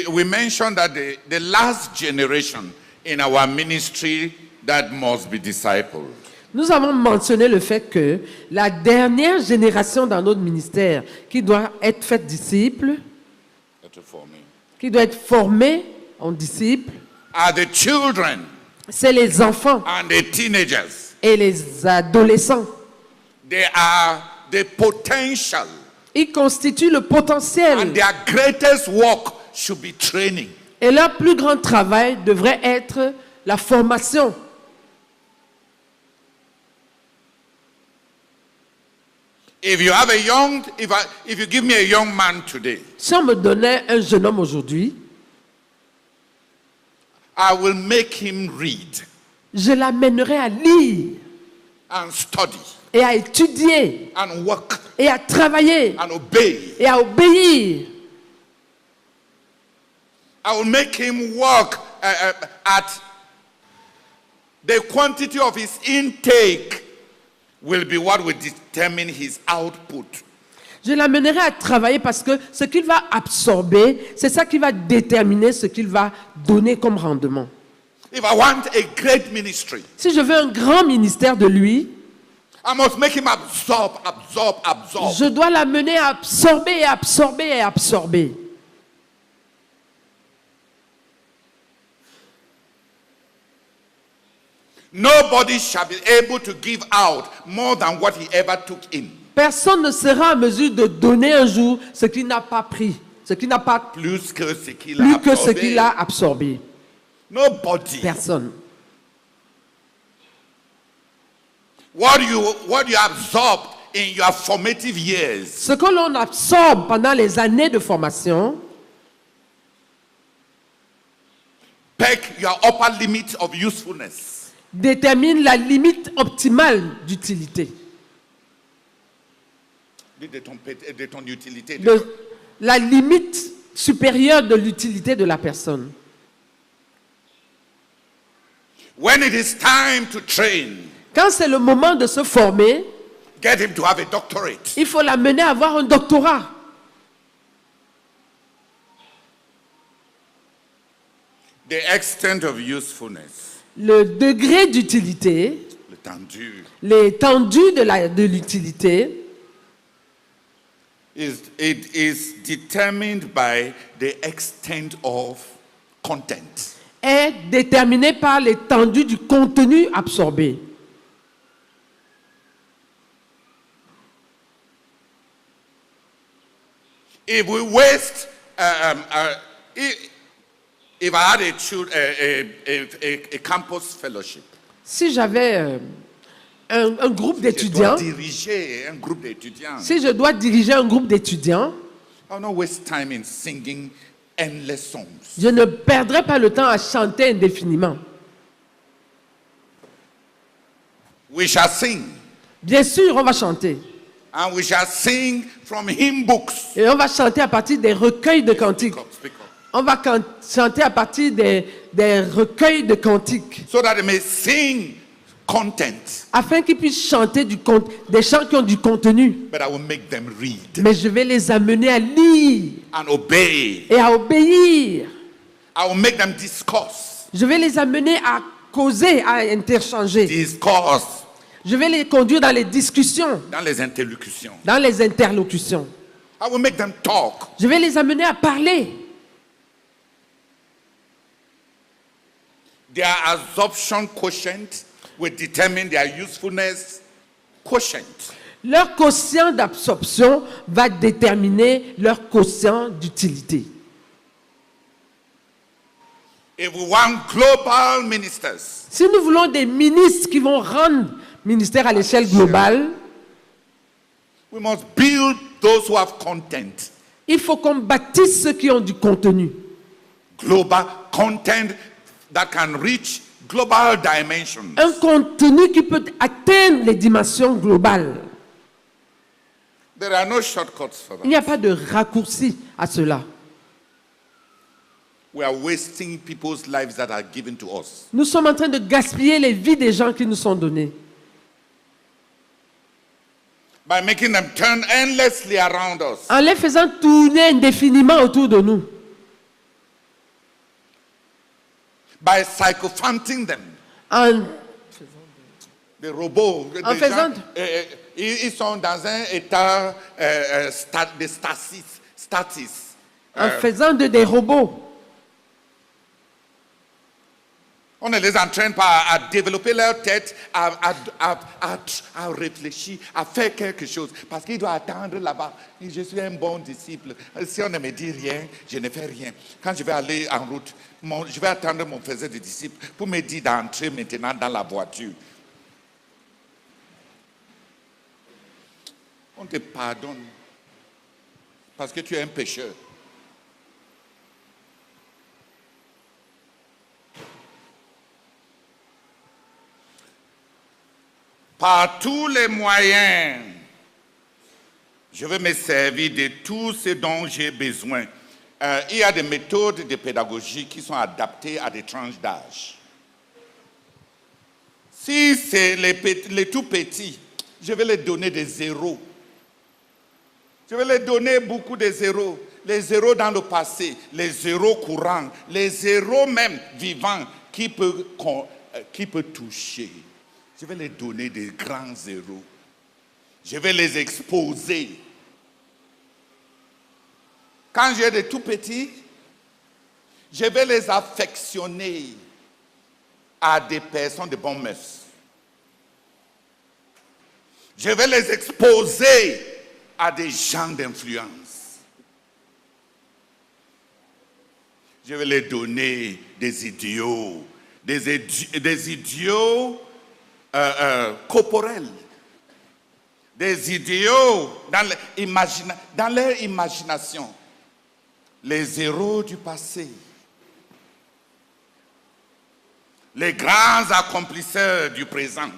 We mentioned that the last generation in our ministry that must be discipled. Nous avons mentionné le fait que la dernière génération dans notre ministère qui doit être faite disciple, qui doit être formée en disciple, are the children c'est les enfants and the teenagers. et les adolescents. They are the potential. Ils constituent le potentiel. And their greatest work should be training. Et leur plus grand travail devrait être la formation. If you have a young, if you give me a young man today, Si on me donnait un jeune homme aujourd'hui, I will make him read je l'amènerai à lire and study et à étudier and work et à travailler and obey. et à obéir. I will make him work at the quantity of his intake will be what will determine his output. Je l'amènerai à travailler parce que ce qu'il va absorber, c'est ça qui va déterminer ce qu'il va donner comme rendement. If I want a great ministry, Si je veux un grand ministère de lui, I must make him absorb. je dois l'amener à absorber et absorber et absorber. Nobody shall be able to give out more than what he ever took in. Personne ne sera en mesure de donner un jour ce qu'il n'a pas pris, ce qu'il n'a pas Plus que ce qu'il plus a que ce absorbé. qu'il a absorbé. Nobody. Personne. What you absorbed in your formative years Ce que l'on absorbe pendant les années de formation peg your upper limit of usefulness. détermine la limite optimale d'utilité. De ton utilité. La limite supérieure de l'utilité de la personne. When it is time to train, Quand c'est le moment de se former, get him to have a doctorate. il faut l'amener à avoir un doctorat. The extent of usefulness, Le degré d'utilité, l'étendue de l'utilité, it is determined by the extent of content. est déterminé par l'étendue du contenu absorbé. If we waste, if I had a campus fellowship, Si j'avais un groupe je dois d'étudiants, diriger un groupe d'étudiants, si je dois diriger un groupe d'étudiants, I will not waste time in singing endless songs. je ne perdrai pas le temps à chanter indéfiniment. We shall sing, Bien sûr, on va chanter. and we shall sing from hymn books. Et on va chanter à partir des recueils de cantiques. Speak up. On va chanter à partir des recueils de cantiques. So that they may sing content, Afin qu'ils puissent chanter des chants qui ont du contenu. but I will make them read Mais je vais les amener à lire and obey. et à obéir. I will make them discuss. Je vais les amener à causer, à interchanger. Discourse Je vais les conduire dans les discussions, dans les interlocutions. dans les interlocutions. I will make them talk. Je vais les amener à parler. Their absorption quotient will determine their usefulness quotient. Leur quotient d'absorption va déterminer leur quotient d'utilité. If we want global ministers, Si nous voulons des ministres qui vont rendre ministère à l'échelle globale, we must build those who have content. il faut qu'on bâtisse ceux qui ont du contenu. Global content that can reach global dimensions. Un contenu qui peut atteindre les dimensions globales. There are no shortcuts for Il n'y that. a pas de raccourci à cela. We are wasting people's lives that are given to us. Nous sommes en train de gaspiller les vies des gens qui nous sont donnés. By making them turn endlessly around us. En les faisant tourner indéfiniment autour de nous. By sycophanting them. Des robots. En faisant... Ils sont dans un état de stasis. En faisant des robots. On ne les entraîne pas à développer leur tête, à réfléchir, à faire quelque chose. Parce qu'il doit attendre là-bas. Je suis un bon disciple. Si on ne me dit rien, je ne fais rien. Quand je vais aller en route, je vais attendre mon faiseur de disciple pour me dire d'entrer maintenant dans la voiture. On te pardonne parce que tu es un pécheur. Par tous les moyens, je vais me servir de tout ce dont j'ai besoin. Il y a des méthodes de pédagogie qui sont adaptées à des tranches d'âge. Si c'est les tout petits, je vais les donner des zéros. Je vais les donner beaucoup de zéros. Les zéros dans le passé, les zéros courants, les zéros même vivants qui peut toucher. Je vais les donner des grands zéros. Je vais les exposer. Quand j'ai des tout petits, je vais les affectionner à des personnes de bonnes mœurs. Je vais les exposer à des gens d'influence. Je vais les donner des idiots, des idiots corporels, des idiots dans leur imagination, les héros du passé, les grands accomplisseurs du présent,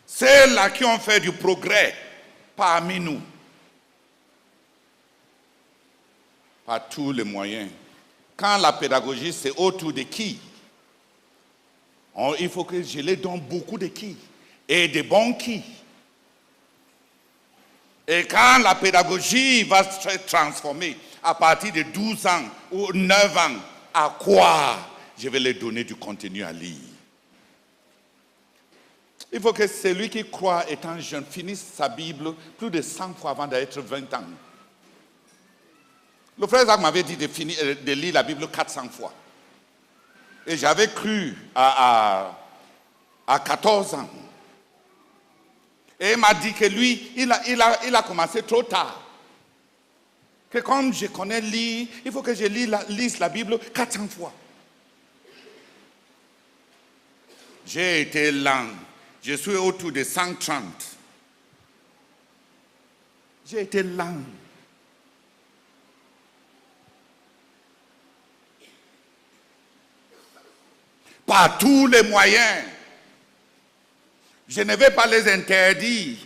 ceux-là qui ont fait du progrès parmi nous, par tous les moyens. Quand la pédagogie, c'est autour de qui? Il faut que je les donne beaucoup de qui et de bons qui. Et quand la pédagogie va se transformer à partir de 12 ans ou 9 ans, à quoi je vais les donner du contenu à lire? Il faut que celui qui croit étant jeune finisse sa Bible plus de 100 fois avant d'être 20 ans. Le frère Zach m'avait dit de lire la Bible 400 fois. Et j'avais cru à 14 ans. Et il m'a dit que lui, il a commencé trop tard. Que comme je connais lire, il faut que je lise la Bible 400 fois. J'ai été lent. Je suis autour de 130. J'ai été lent. Par tous les moyens. Je ne vais pas les interdire,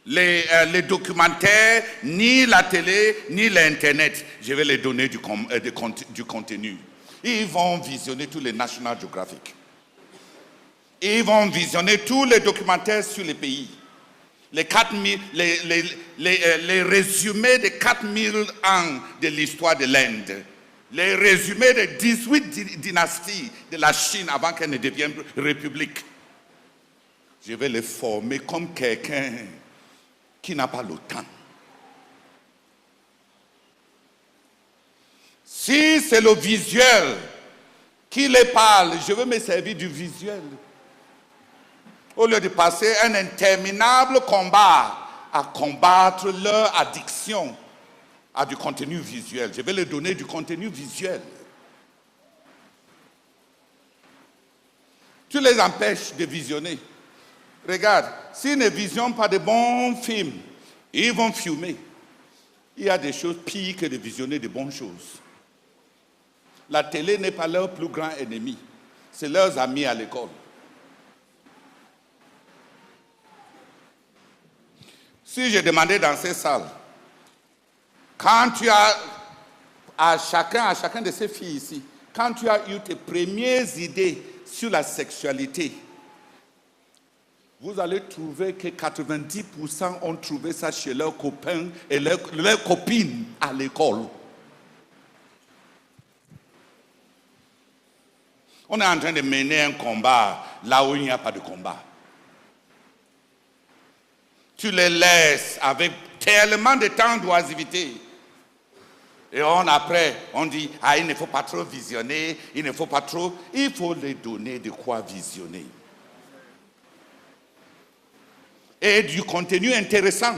les documentaires, ni la télé, ni l'Internet. Je vais les donner du contenu. Ils vont visionner tous les National Geographic. Ils vont visionner tous les documentaires sur les pays. Les résumés de 4000 ans de l'histoire de l'Inde. Les résumés de 18 dynasties de la Chine avant qu'elle ne devienne république. Je vais les former comme quelqu'un qui n'a pas le temps. Si c'est le visuel qui les parle, je veux me servir du visuel. Au lieu de passer un interminable combat à combattre leur addiction à du contenu visuel. Je vais leur donner du contenu visuel. Tu les empêches de visionner. Regarde, s'ils ne visionnent pas de bons films, ils vont fumer. Il y a des choses pires que de visionner de bonnes choses. La télé n'est pas leur plus grand ennemi. C'est leurs amis à l'école. Si je demandais dans ces salles, quand tu as à chacun de ces filles ici, quand tu as eu tes premières idées sur la sexualité, vous allez trouver que 90% ont trouvé ça chez leurs copains et leurs copines à l'école. On est en train de mener un combat là où il n'y a pas de combat. Tu les laisses avec tellement de temps d'oisiveté. Et après, on dit, il ne faut pas trop visionner, il ne faut pas trop... Il faut les donner de quoi visionner. Et du contenu intéressant.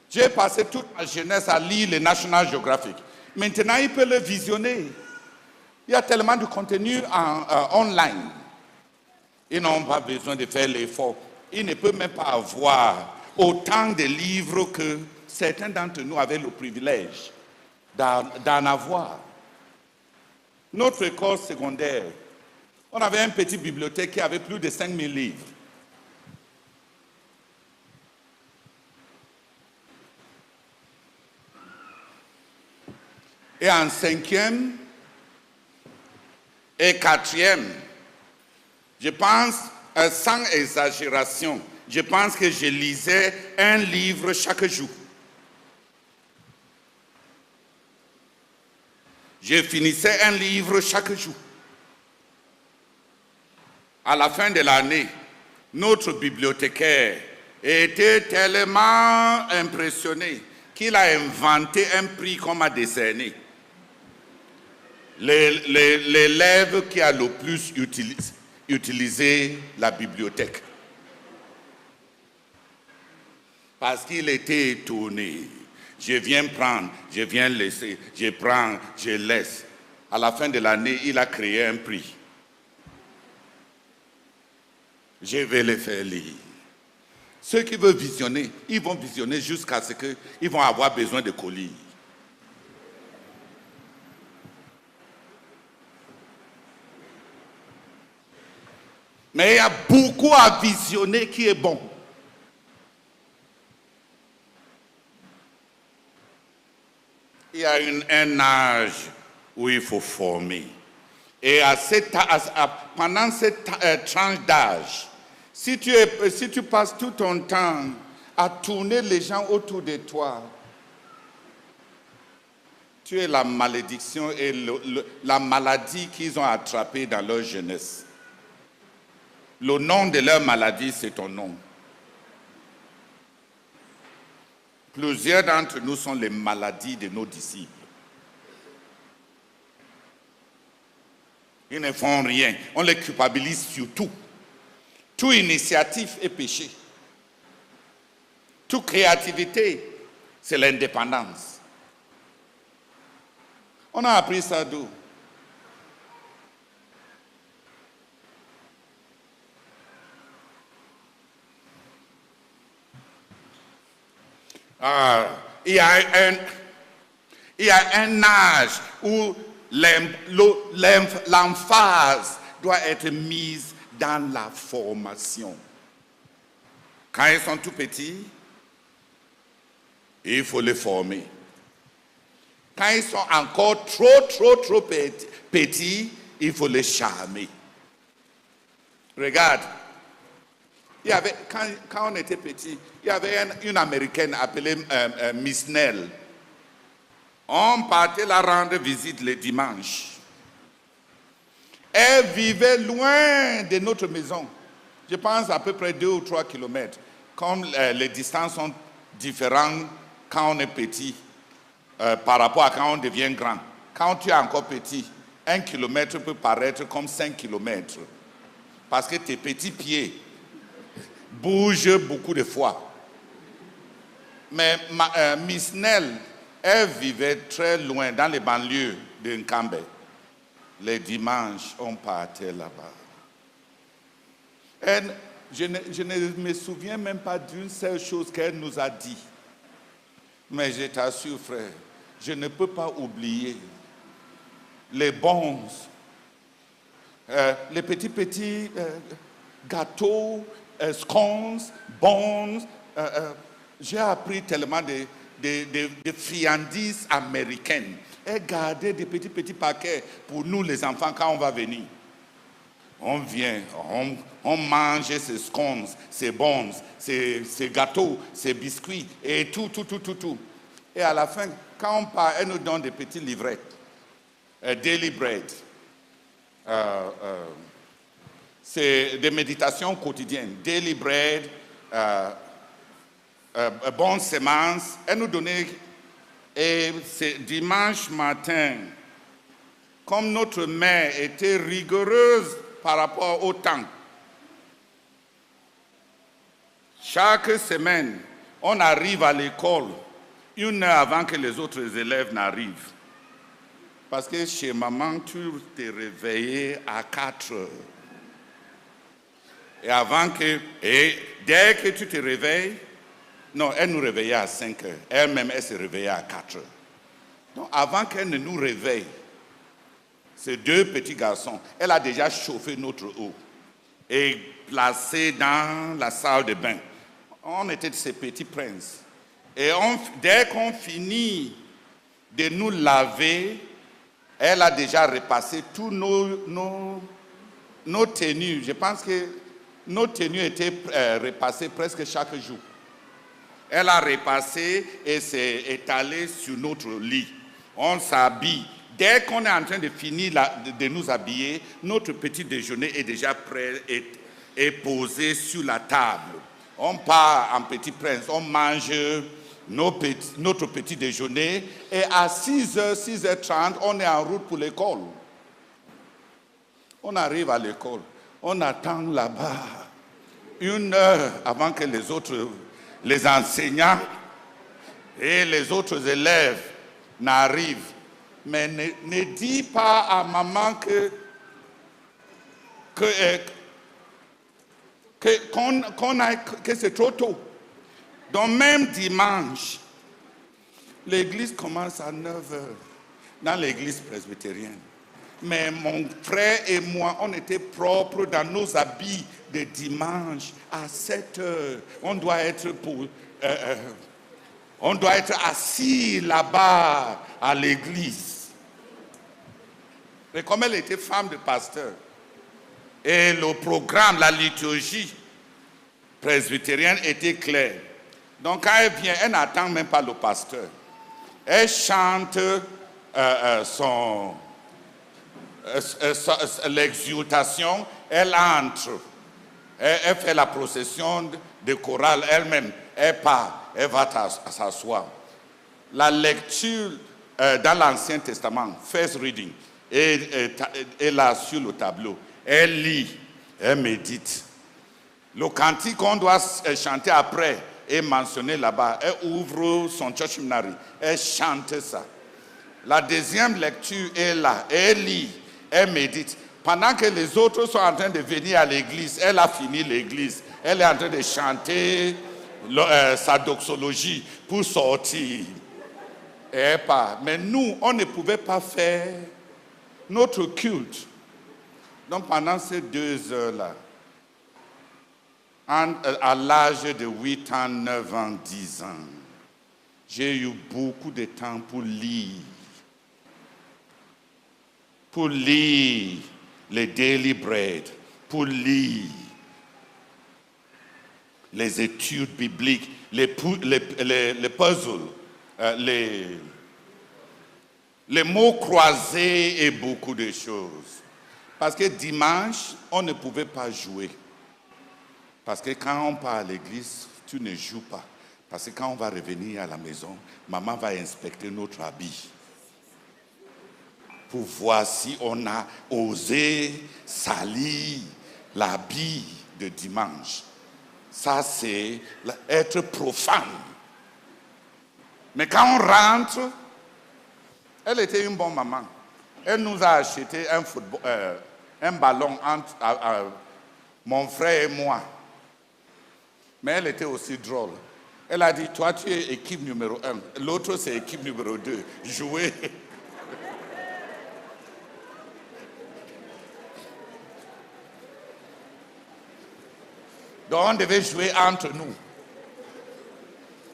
J'ai passé toute ma jeunesse à lire le National Geographic. Maintenant, il peut le visionner. Il y a tellement de contenu online. Ils n'ont pas besoin de faire l'effort. Ils ne peuvent même pas avoir autant de livres que certains d'entre nous avaient le privilège d'en avoir. Notre école secondaire, on avait une petite bibliothèque qui avait plus de 5000 livres. Et en 5e et 4e, je pense, sans exagération, je pense que je lisais un livre chaque jour. Je finissais un livre chaque jour. À la fin de l'année, notre bibliothécaire était tellement impressionné qu'il a inventé un prix qu'on m'a décerné. L'élève qui a le plus utilisé la bibliothèque. Parce qu'il était étonné. Je viens prendre, je viens laisser, je prends, je laisse. À la fin de l'année, il a créé un prix. Je vais les faire lire. Ceux qui veulent visionner, ils vont visionner jusqu'à ce qu'ils vont avoir besoin de colis. Mais il y a beaucoup à visionner qui est bon. Il y a un âge où il faut former. Et pendant cette tranche d'âge, si tu passes tout ton temps à tourner les gens autour de toi, tu es la malédiction et la maladie qu'ils ont attrapée dans leur jeunesse. Le nom de leur maladie, c'est ton nom. Plusieurs d'entre nous sont les maladies de nos disciples. Ils ne font rien. On les culpabilise sur tout. Toute initiative est péché. Toute créativité, c'est l'indépendance. On a appris ça d'où? Il y a un âge où l'emphase doit être mise dans la formation. Quand ils sont tout petits, il faut les former. Quand ils sont encore trop petits, il faut les charmer. Regarde. Il y avait, quand on était petit, il y avait une Américaine appelée Miss Nell. On partait la rendre visite le dimanche. Elle vivait loin de notre maison. Je pense à peu près 2 ou 3 kilomètres. Comme les distances sont différentes quand on est petit par rapport à quand on devient grand. Quand tu es encore petit, 1 kilomètre peut paraître comme 5 kilomètres. Parce que tes petits pieds bouge beaucoup de fois. Mais Miss Nell, elle vivait très loin, dans les banlieues de Nkambe. Les dimanches, on partait là-bas. Je ne me souviens même pas d'une seule chose qu'elle nous a dit. Mais je t'assure, frère, je ne peux pas oublier les bons, les petits gâteaux, scones, bones. J'ai appris tellement de friandises américaines. Et garder des petits paquets pour nous les enfants quand on va venir. On vient, on mange ces scones, ces bones, ces gâteaux, ces biscuits et tout. Et à la fin, quand on part, elle nous donne des petits livrets. Daily Bread. C'est des méditations quotidiennes. Daily Bread, bonne sémence. Elle nous donnait, et c'est dimanche matin, comme notre mère était rigoureuse par rapport au temps, chaque semaine, on arrive à l'école 1 heure avant que les autres élèves n'arrivent. Parce que chez maman, tu t'es réveillé à 4 heures. Et dès que tu te réveilles, non, elle nous réveillait à 5 heures. Elle-même, elle se réveillait à 4 heures. Donc, avant qu'elle ne nous réveille, ces 2 petits garçons, elle a déjà chauffé notre eau et placé dans la salle de bain. On était ces petits princes. Et dès qu'on finit de nous laver, elle a déjà repassé tous nos tenues. Je pense que nos tenues étaient repassées presque chaque jour. Elle a repassé et s'est étalée sur notre lit. On s'habille. Dès qu'on est en train de finir de nous habiller, notre petit déjeuner est déjà prêt et posé sur la table. On part en petit prince, on mange notre petit déjeuner et à 6h, 6h30, on est en route pour l'école. On arrive à l'école, on attend là-bas 1 heure avant que les enseignants et les autres élèves n'arrivent. Mais ne dis pas à maman que c'est trop tôt. Donc même dimanche, l'église commence à 9 heures dans l'église presbytérienne. Mais mon frère et moi, on était propres dans nos habits de dimanche à 7 heures. On doit être assis là-bas à l'église. Mais comme elle était femme de pasteur, et le programme, la liturgie presbytérienne était clair. Donc quand elle vient, elle n'attend même pas le pasteur. Elle chante l'exhortation, elle entre. Elle fait la procession de chorale elle-même. Elle part, elle va s'asseoir. La lecture dans l'Ancien Testament, first reading, est là sur le tableau. Elle lit, elle médite. Le cantique qu'on doit chanter après est mentionné là-bas. Elle ouvre son church hymnary, elle chante ça. La deuxième lecture est là, elle lit, elle médite. Pendant que les autres sont en train de venir à l'église, elle a fini l'église. Elle est en train de chanter sa doxologie pour sortir. Et elle part. Mais nous, on ne pouvait pas faire notre culte. Donc pendant ces 2 heures-là, à l'âge de 8 ans, 9 ans, 10 ans, j'ai eu beaucoup de temps pour lire. Pour lire les Daily Bread, pour lire les études bibliques, les puzzles, les mots croisés et beaucoup de choses. Parce que dimanche, on ne pouvait pas jouer. Parce que quand on part à l'église, tu ne joues pas. Parce que quand on va revenir à la maison, maman va inspecter notre habit. Pour voir si on a osé salir l'habit de dimanche. Ça, c'est être profane. Mais quand on rentre, elle était une bonne maman. Elle nous a acheté un ballon entre mon frère et moi. Mais elle était aussi drôle. Elle a dit, toi tu es équipe numéro 1, l'autre c'est équipe numéro 2. Jouez. Donc on devait jouer entre nous.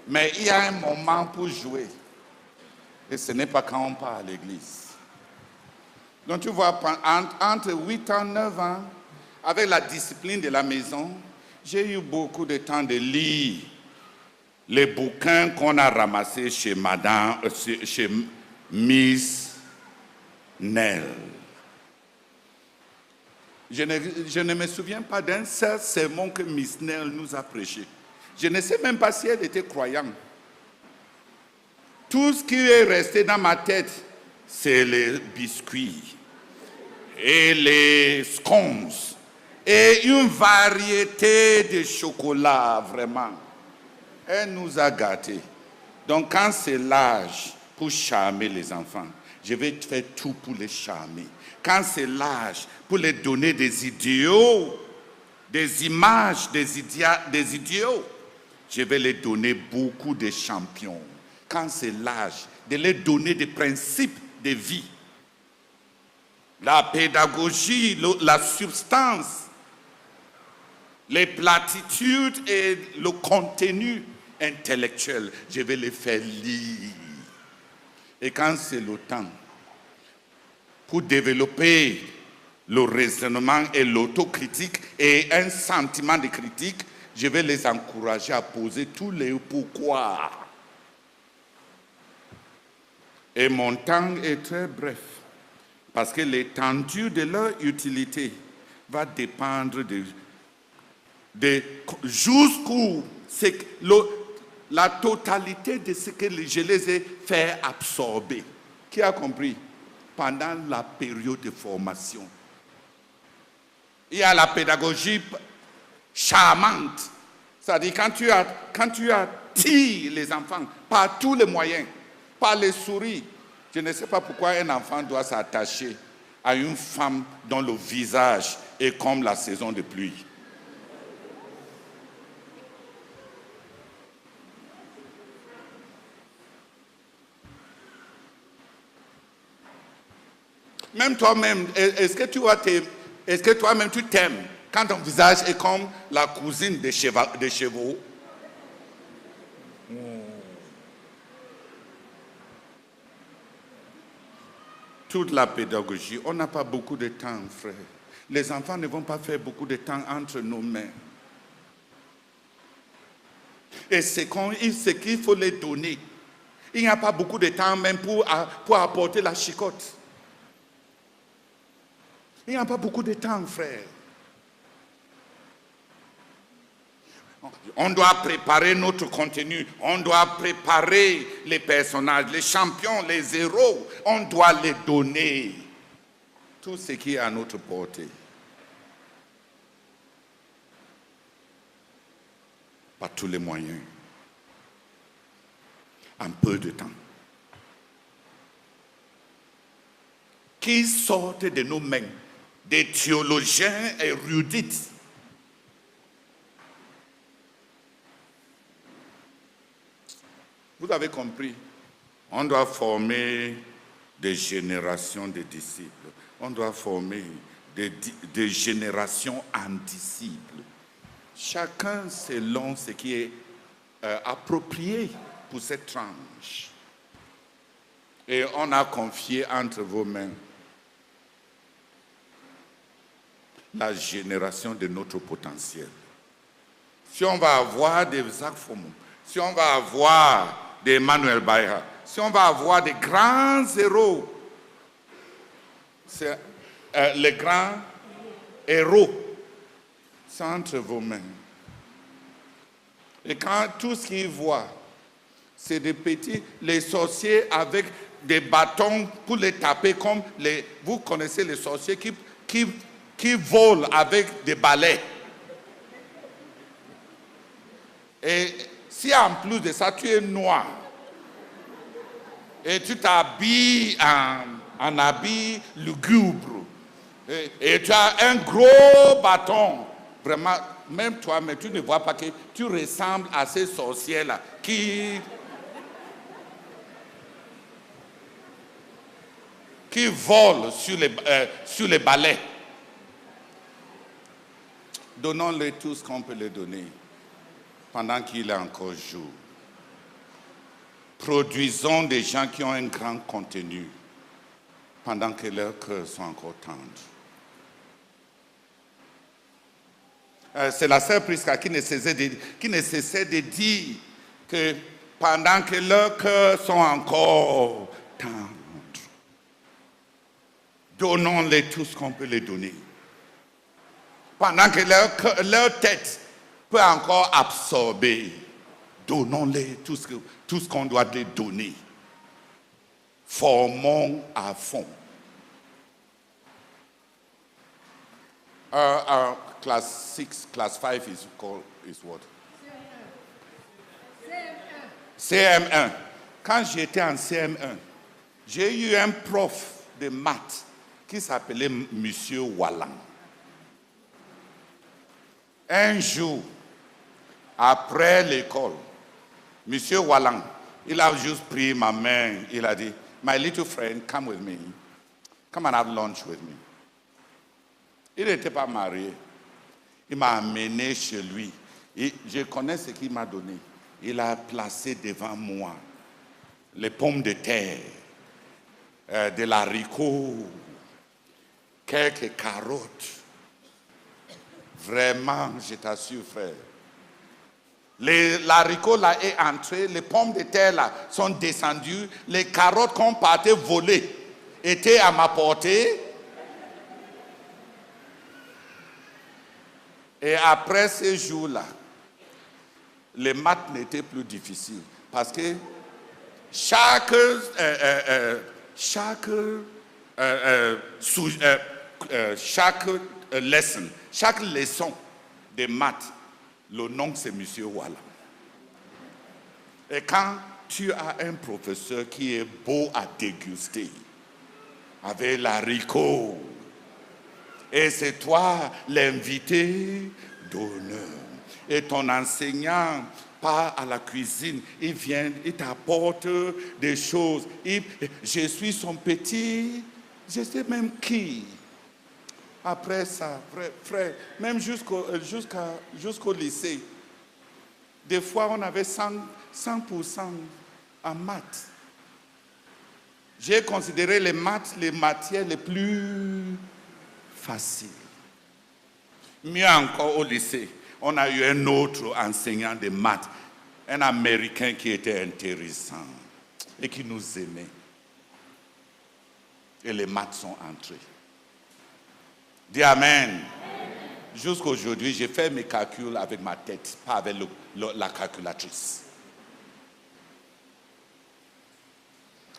Mais il y a un moment pour jouer. Et ce n'est pas quand on part à l'église. Donc tu vois, entre 8 ans, 9 ans, avec la discipline de la maison, j'ai eu beaucoup de temps de lire les bouquins qu'on a ramassés chez Miss Nel. Je ne me souviens pas d'un seul sermon que Miss Nel nous a prêché. Je ne sais même pas si elle était croyante. Tout ce qui est resté dans ma tête, c'est les biscuits et les scones et une variété de chocolat, vraiment. Elle nous a gâtés. Donc quand c'est l'âge pour charmer les enfants, je vais faire tout pour les charmer. Quand c'est l'âge pour les donner des idéaux, des images, des idéaux, je vais les donner beaucoup de champions. Quand c'est l'âge de les donner des principes de vie, la pédagogie, la substance, les platitudes et le contenu intellectuel, je vais les faire lire. Et quand c'est le temps pour développer le raisonnement et l'autocritique et un sentiment de critique, je vais les encourager à poser tous les pourquoi. Et mon temps est très bref, parce que l'étendue de leur utilité va dépendre de jusqu'où la totalité de ce que je les ai fait absorber. Qui a compris? Pendant la période de formation. Il y a la pédagogie charmante. C'est-à-dire quand tu attires les enfants par tous les moyens, par les souris. Je ne sais pas pourquoi un enfant doit s'attacher à une femme dont le visage est comme la saison de pluie. Même toi-même, est-ce que toi-même tu t'aimes quand ton visage est comme la cousine des chevaux? Toute la pédagogie, on n'a pas beaucoup de temps, frère. Les enfants ne vont pas faire beaucoup de temps entre nos mains. Et c'est qu'il faut les donner. Il n'y a pas beaucoup de temps même pour apporter la chicotte. Il n'y a pas beaucoup de temps, frère. On doit préparer notre contenu. On doit préparer les personnages, les champions, les héros. On doit les donner. Tout ce qui est à notre portée. Par tous les moyens. En peu de temps. Qui sortent de nos mains des théologiens érudites. Vous avez compris? On doit former des générations de disciples. On doit former des générations en disciples. Chacun selon ce qui est approprié pour cette tranche. Et on a confié entre vos mains la génération de notre potentiel. Si on va avoir des Isaac Fomo, si on va avoir des Emmanuel Baïha, si on va avoir des grands héros, c'est les grands héros, c'est entre vos mains. Et quand tout ce qu'ils voient, c'est des petits, les sorciers avec des bâtons pour les taper comme vous connaissez les sorciers qui volent avec des balais. Et si en plus de ça, tu es noir, et tu t'habilles en habit lugubre, et tu as un gros bâton, vraiment, même toi, mais tu ne vois pas que tu ressembles à ces sorciers-là qui volent sur les balais. Donnons-les tout ce qu'on peut les donner pendant qu'il est encore jour. Produisons des gens qui ont un grand contenu pendant que leurs cœurs sont encore tendres. C'est la sœur Prisca qui ne cessait de dire que pendant que leurs cœurs sont encore tendres, Donnons-les tout ce qu'on peut les donner. Pendant que leur tête peut encore absorber, donnons-les tout ce qu'on doit les donner. Formons à fond. Class 6, class 5 is what? CM1. Quand j'étais en CM1, j'ai eu un prof de maths qui s'appelait Monsieur Wallang. Un jour, après l'école, Monsieur Wallang, il a juste pris ma main, il a dit, my little friend, come with me. Come and have lunch with me. Il n'était pas marié. Il m'a amené chez lui. Et je connais ce qu'il m'a donné. Il a placé devant moi les pommes de terre, de l'haricot, quelques carottes. Vraiment, je t'assure, frère. L'haricot là est entré, les pommes de terre là sont descendues, les carottes qu'on partait voler étaient à ma portée. Et après ces jours-là, les maths n'étaient plus difficiles parce que chaque leçon de maths, le nom c'est Monsieur Wallang. Et quand tu as un professeur qui est beau à déguster, avec l'haricot, et c'est toi l'invité d'honneur. Et ton enseignant part à la cuisine, il vient, il t'apporte des choses. Je suis son petit, je sais même qui. Après ça, frère, même jusqu'au lycée, des fois on avait 100% en maths. J'ai considéré les maths les matières les plus faciles. Mieux encore au lycée, on a eu un autre enseignant de maths, un Américain qui était intéressant et qui nous aimait. Et les maths sont entrés. Dis Amen. Jusqu'à aujourd'hui, j'ai fait mes calculs avec ma tête, pas avec la calculatrice.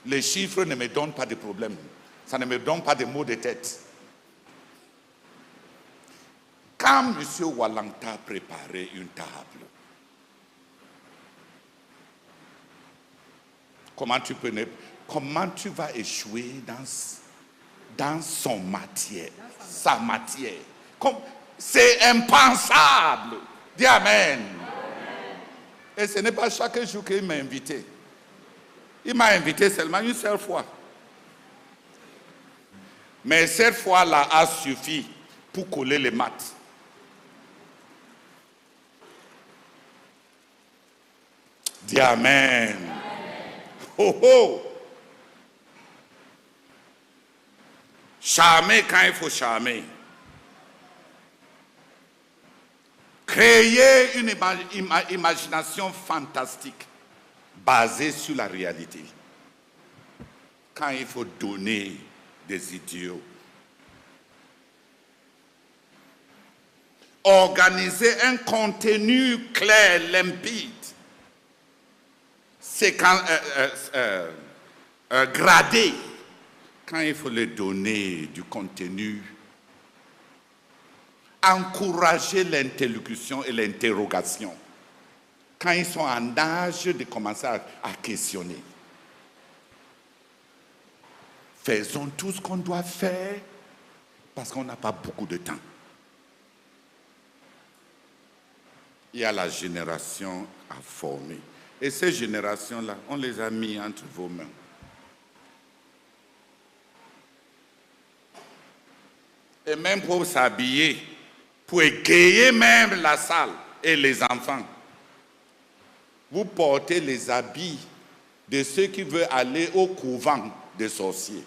Les chiffres ne me donnent pas de problème. Ça ne me donne pas de maux de tête. Quand M. Wallang t'a préparé une table, comment tu vas échouer dans sa matière? C'est impensable. Dis Amen. Et ce n'est pas chaque jour qu'il m'a invité. Il m'a invité seulement une seule fois. Mais cette fois-là a suffi pour coller les maths. Dis Amen. Oh oh. Charmer quand il faut charmer. Créer une imagination fantastique basée sur la réalité. Quand il faut donner des idiots. Organiser un contenu clair, limpide. C'est quand gradé. Quand il faut leur donner du contenu, encourager l'interlocution et l'interrogation. Quand ils sont en âge de commencer à questionner. Faisons tout ce qu'on doit faire parce qu'on n'a pas beaucoup de temps. Il y a la génération à former. Et ces générations-là, on les a mis entre vos mains. Et même pour s'habiller, pour égayer même la salle et les enfants. Vous portez les habits de ceux qui veulent aller au couvent des sorciers.